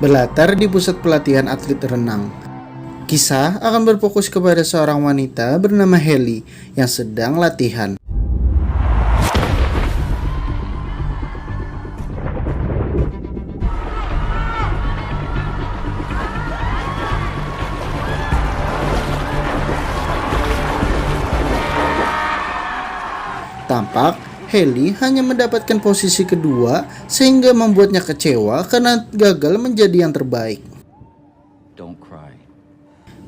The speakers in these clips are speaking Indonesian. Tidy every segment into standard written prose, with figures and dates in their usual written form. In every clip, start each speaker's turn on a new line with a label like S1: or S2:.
S1: berlatar di pusat pelatihan atlet renang. Kisah akan berfokus kepada seorang wanita bernama Haley yang sedang latihan. Tampak Haley hanya mendapatkan posisi kedua sehingga membuatnya kecewa karena gagal menjadi yang terbaik.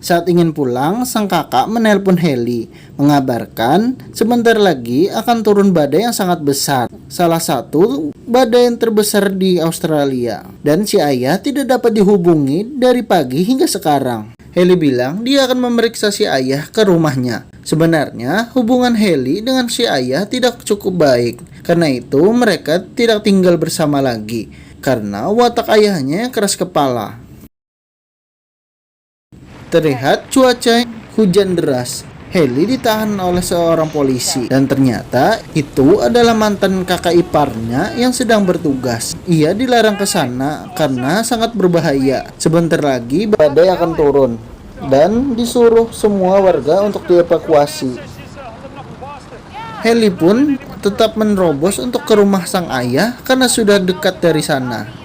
S1: Saat ingin pulang, sang kakak menelpon Haley, mengabarkan sebentar lagi akan turun badai yang sangat besar. Salah satu badai yang terbesar di Australia. Dan si ayah tidak dapat dihubungi dari pagi hingga sekarang. Haley bilang dia akan memeriksa si ayah ke rumahnya. Sebenarnya hubungan Haley dengan si ayah tidak cukup baik. Karena itu mereka tidak tinggal bersama lagi. Karena watak ayahnya yang keras kepala. Terlihat cuaca hujan deras. Haley ditahan oleh seorang polisi dan ternyata itu adalah mantan kakak iparnya yang sedang bertugas. Ia dilarang ke sana karena sangat berbahaya. Sebentar lagi badai akan turun dan disuruh semua warga untuk dievakuasi. Haley pun tetap menerobos untuk ke rumah sang ayah karena sudah dekat dari sana.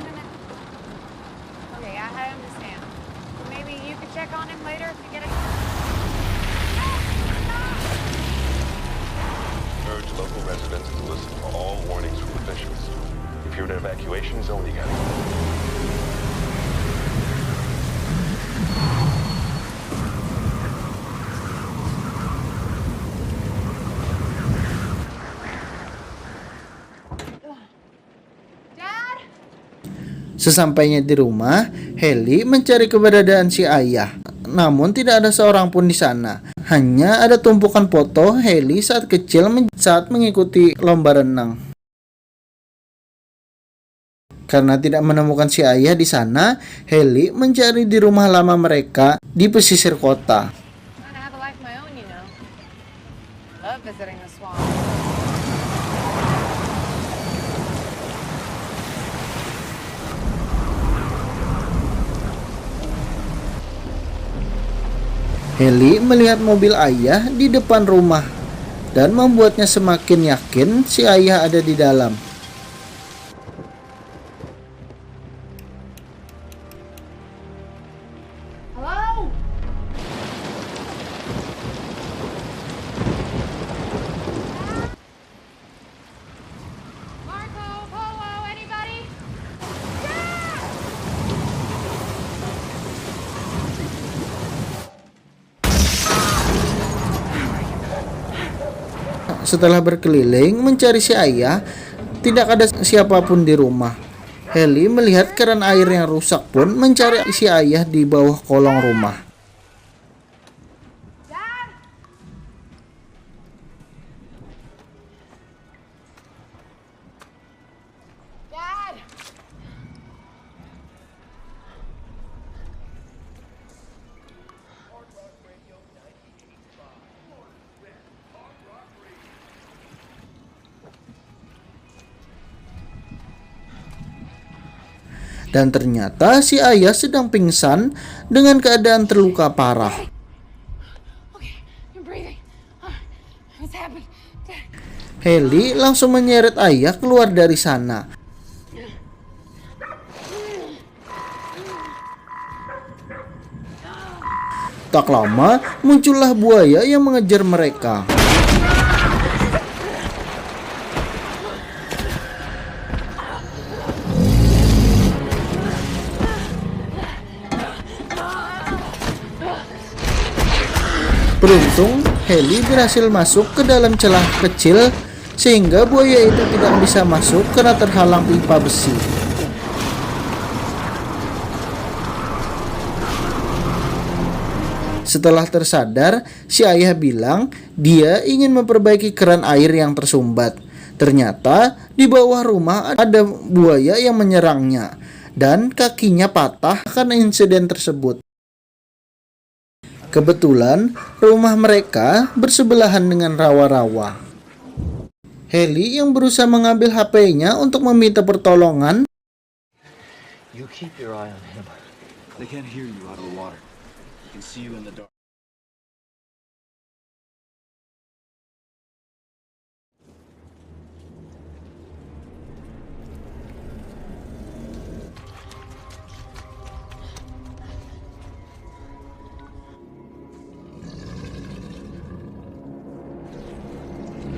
S1: Sesampainya di rumah, Haley mencari keberadaan si ayah. Namun tidak ada seorang pun di sana. Hanya ada tumpukan foto Haley saat kecil saat mengikuti lomba renang. Karena tidak menemukan si ayah di sana, Haley mencari di rumah lama mereka di pesisir kota. Haley melihat mobil ayah di depan rumah dan membuatnya semakin yakin si ayah ada di dalam. Setelah berkeliling mencari si ayah, tidak ada siapapun di rumah. Haley melihat keran air yang rusak pun mencari si ayah di bawah kolong rumah. Dan ternyata si ayah sedang pingsan dengan keadaan terluka parah. Haley langsung menyeret ayah keluar dari sana. Tak lama muncullah buaya yang mengejar mereka. Beruntung, Haley berhasil masuk ke dalam celah kecil sehingga buaya itu tidak bisa masuk karena terhalang pipa besi. Setelah tersadar, si ayah bilang dia ingin memperbaiki keran air yang tersumbat. Ternyata di bawah rumah ada buaya yang menyerangnya dan kakinya patah karena insiden tersebut. Kebetulan rumah mereka bersebelahan dengan rawa-rawa. Haley yang berusaha mengambil HP-nya untuk meminta pertolongan
S2: You keep your eye on him.
S3: They can't hear you out of the water. They can see you in the dark.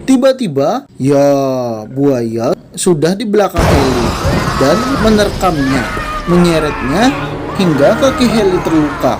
S1: Tiba-tiba, ya buaya sudah di belakang Heli dan menerkamnya, menyeretnya hingga kaki Heli terluka.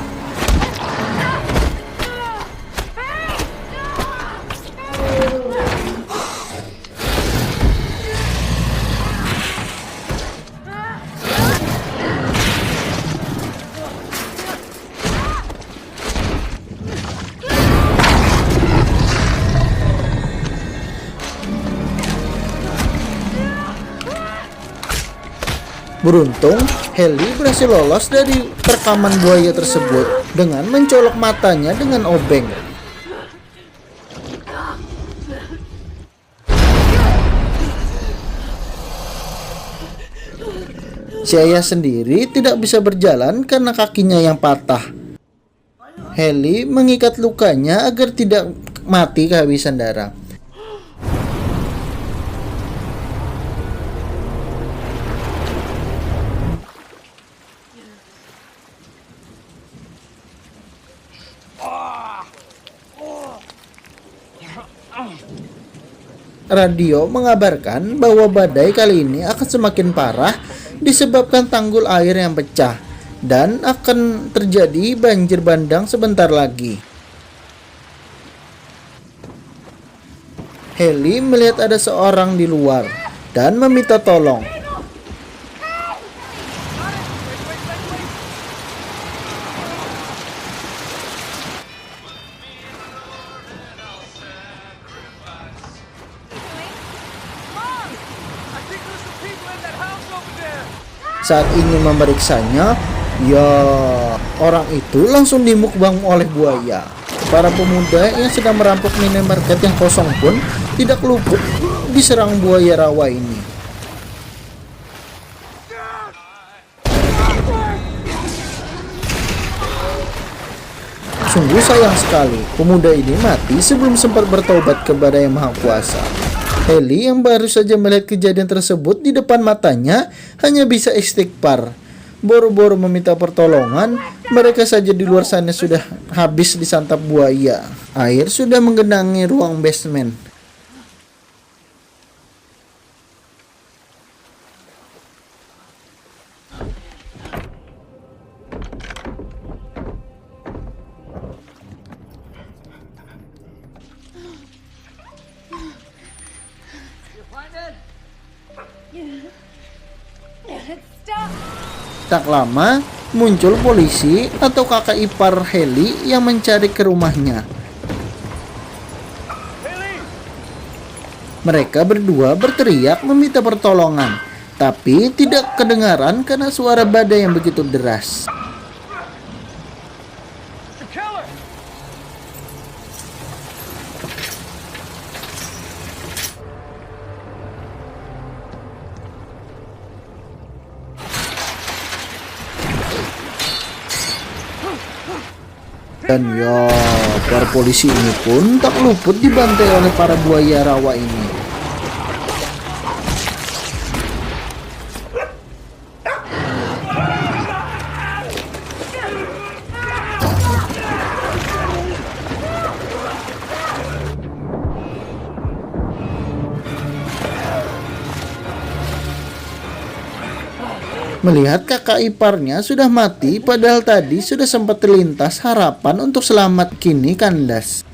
S1: Beruntung, Heli berhasil lolos dari rekaman buaya tersebut dengan mencolok matanya dengan obeng. Si ayah sendiri tidak bisa berjalan karena kakinya yang patah. Heli mengikat lukanya agar tidak mati kehabisan darah. Radio mengabarkan bahwa badai kali ini akan semakin parah disebabkan tanggul air yang pecah dan akan terjadi banjir bandang sebentar lagi. Heli melihat ada seorang di luar dan meminta tolong. Saat ingin memeriksanya, ya orang itu langsung dimukbang oleh buaya. Para pemuda yang sedang merampok minimarket yang kosong pun tidak luput diserang buaya rawa ini. Sungguh sayang sekali, pemuda ini mati sebelum sempat bertobat kepada Yang Maha Kuasa. Heli yang baru saja melihat kejadian tersebut di depan matanya hanya bisa istighfar. Boro-boro meminta pertolongan, mereka saja di luar sana sudah habis disantap buaya. Air sudah menggenangi ruang basement. Tak lama, muncul polisi atau kakak ipar Heli yang mencari ke rumahnya. Mereka berdua berteriak meminta pertolongan, tapi tidak kedengaran karena suara badai yang begitu deras. Dan ya, para polisi ini pun tak luput dibantai oleh para buaya rawa ini. Melihat kakak iparnya sudah mati, padahal tadi sudah sempat terlintas harapan untuk selamat, kini kandas.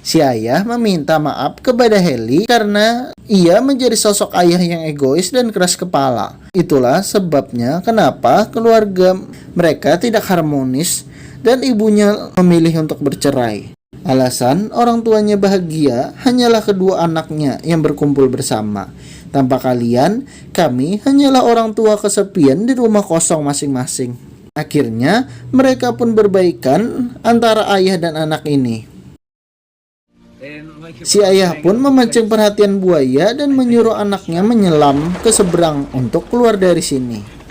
S1: Si ayah meminta maaf kepada Heli karena ia menjadi sosok ayah yang egois dan keras kepala. Itulah sebabnya kenapa keluarga mereka tidak harmonis dan ibunya memilih untuk bercerai. Alasan orang tuanya bahagia hanyalah kedua anaknya yang berkumpul bersama. Tanpa kalian, kami hanyalah orang tua kesepian di rumah kosong masing-masing. Akhirnya, mereka pun berbaikan antara ayah dan anak ini. Si ayah pun memancing perhatian buaya dan menyuruh anaknya menyelam ke seberang untuk keluar dari sini.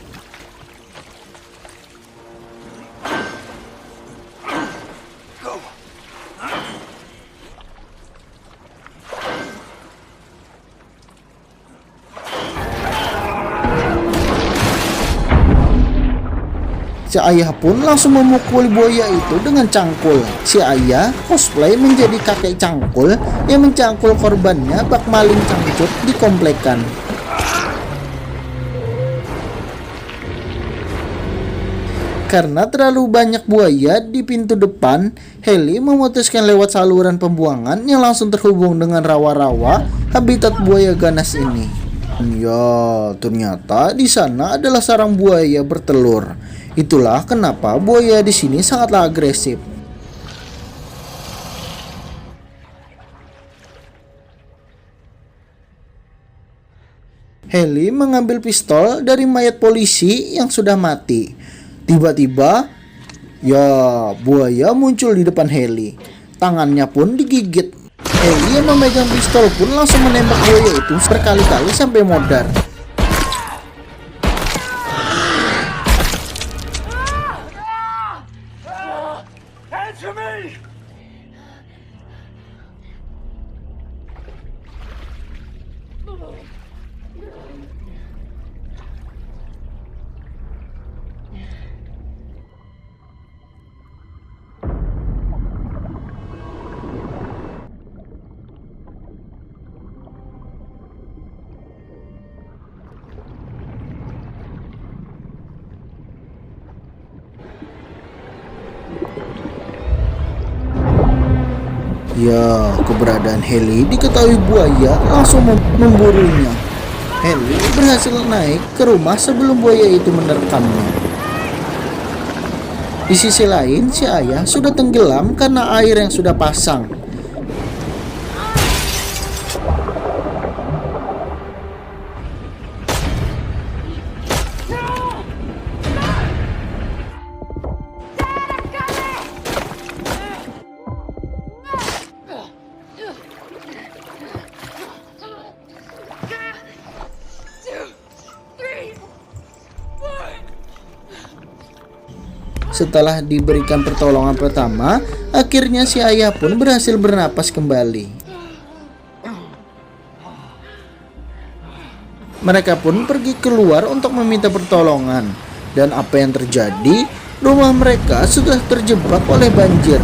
S1: Si ayah pun langsung memukul buaya itu dengan cangkul. Si ayah cosplay menjadi kakek cangkul yang mencangkul korbannya bak maling cangcut di komplekan. Karena terlalu banyak buaya di pintu depan, Heli memutuskan lewat saluran pembuangan yang langsung terhubung dengan rawa-rawa habitat buaya ganas ini. Ya, ternyata di sana adalah sarang buaya bertelur. Itulah kenapa buaya di sini sangatlah agresif. Heli mengambil pistol dari mayat polisi yang sudah mati. Tiba-tiba, ya, buaya muncul di depan Heli. Tangannya pun digigit. Heli yang memegang pistol pun langsung menembak buaya itu berkali-kali sampai modar. Ya, keberadaan Heli diketahui buaya langsung memburunya. Heli berhasil naik ke rumah sebelum buaya itu menerkamnya. Di sisi lain, si ayah sudah tenggelam karena air yang sudah pasang. Setelah diberikan pertolongan pertama, akhirnya si ayah pun berhasil bernapas kembali. Mereka pun pergi keluar untuk meminta pertolongan. Dan apa yang terjadi? Rumah mereka sudah terjebak oleh banjir.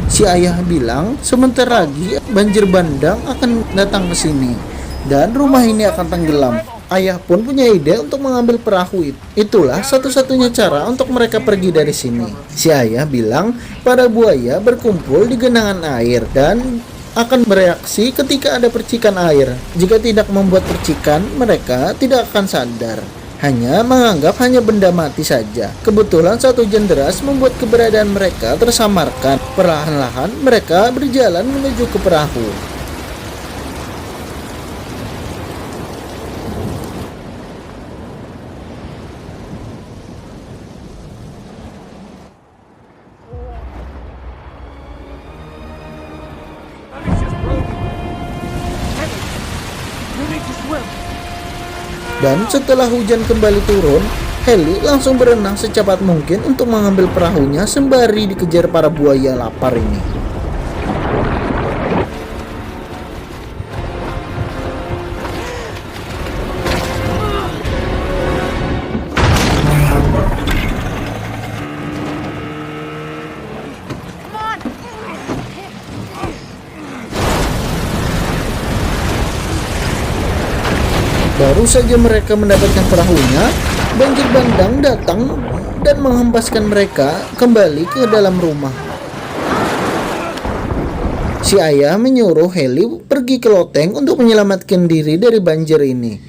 S1: Si ayah bilang sebentar lagi banjir bandang akan datang ke sini dan rumah ini akan tenggelam. Ayah pun punya ide untuk mengambil perahu itu. Itulah satu-satunya cara untuk mereka pergi dari sini. Si ayah bilang para buaya berkumpul di genangan air dan akan bereaksi ketika ada percikan air. Jika tidak membuat percikan, mereka tidak akan sadar. Hanya menganggap hanya benda mati saja. Kebetulan satu hujan deras membuat keberadaan mereka tersamarkan. Perlahan-lahan mereka berjalan menuju ke perahu. Dan setelah hujan kembali turun, Heli langsung berenang secepat mungkin untuk mengambil perahunya sembari dikejar para buaya lapar ini. Baru saja mereka mendapatkan perahunya, banjir bandang datang dan menghempaskan mereka kembali ke dalam rumah. Si ayah menyuruh Heli pergi ke loteng untuk menyelamatkan diri dari banjir ini.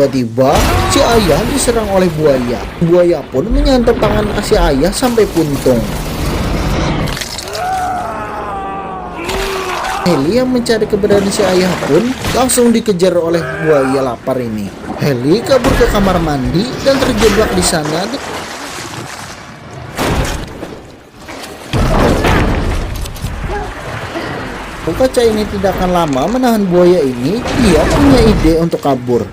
S1: Tiba-tiba si ayah diserang oleh buaya. Buaya pun menyantap tangan si ayah sampai puntung. Heli yang mencari keberadaan si ayah pun langsung dikejar oleh buaya lapar ini. Heli kabur ke kamar mandi dan terjebak di sana. Kaca ini tidak akan lama menahan buaya ini. Dia punya ide untuk kabur.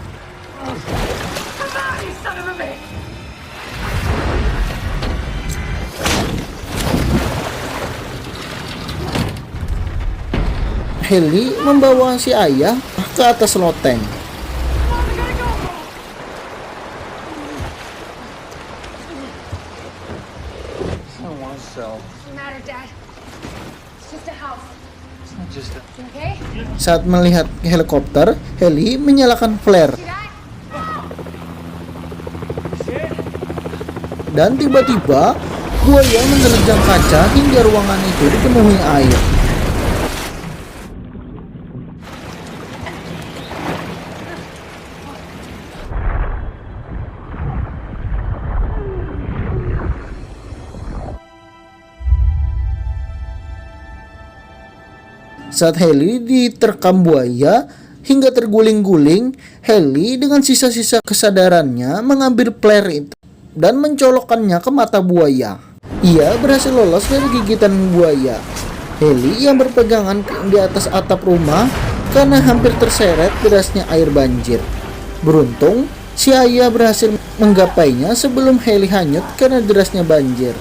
S1: Heli membawa si ayah ke atas loteng.
S2: What's the matter, Dad? It's just a house.
S3: Just
S2: You okay?
S1: Saat melihat helikopter, Heli menyalakan flare.
S2: See that?
S1: Dan tiba-tiba buaya menerjang kaca hingga ruangan itu dipenuhi air. Saat Heli diterkam buaya hingga terguling-guling, Heli dengan sisa-sisa kesadarannya mengambil flare itu dan mencolokkannya ke mata buaya. Ia berhasil lolos dari gigitan buaya. Heli yang berpegangan di atas atap rumah karena hampir terseret derasnya air banjir. Beruntung, si ayah berhasil menggapainya sebelum Heli hanyut karena derasnya banjir.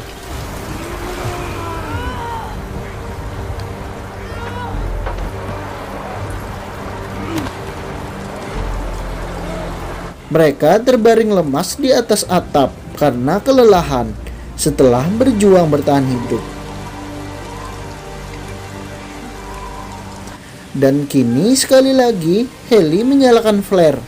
S1: Mereka terbaring lemas di atas atap karena kelelahan setelah berjuang bertahan hidup. Dan kini sekali lagi Heli menyalakan flare.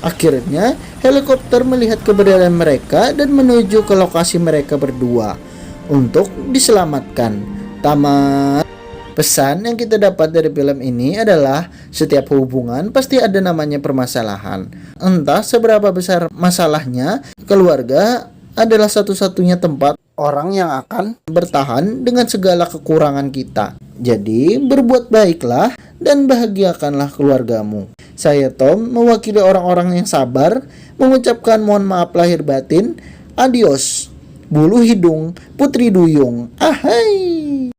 S1: Akhirnya helikopter melihat keberadaan mereka dan menuju ke lokasi mereka berdua untuk diselamatkan. Tamat. Pesan yang kita dapat dari film ini adalah setiap hubungan pasti ada namanya permasalahan. Entah seberapa besar masalahnya, keluarga adalah satu-satunya tempat orang yang akan bertahan dengan segala kekurangan kita. Jadi berbuat baiklah dan bahagiakanlah keluargamu. Saya Tom, mewakili orang-orang yang sabar, mengucapkan mohon maaf lahir batin. Adios, bulu hidung, putri duyung. Ahai.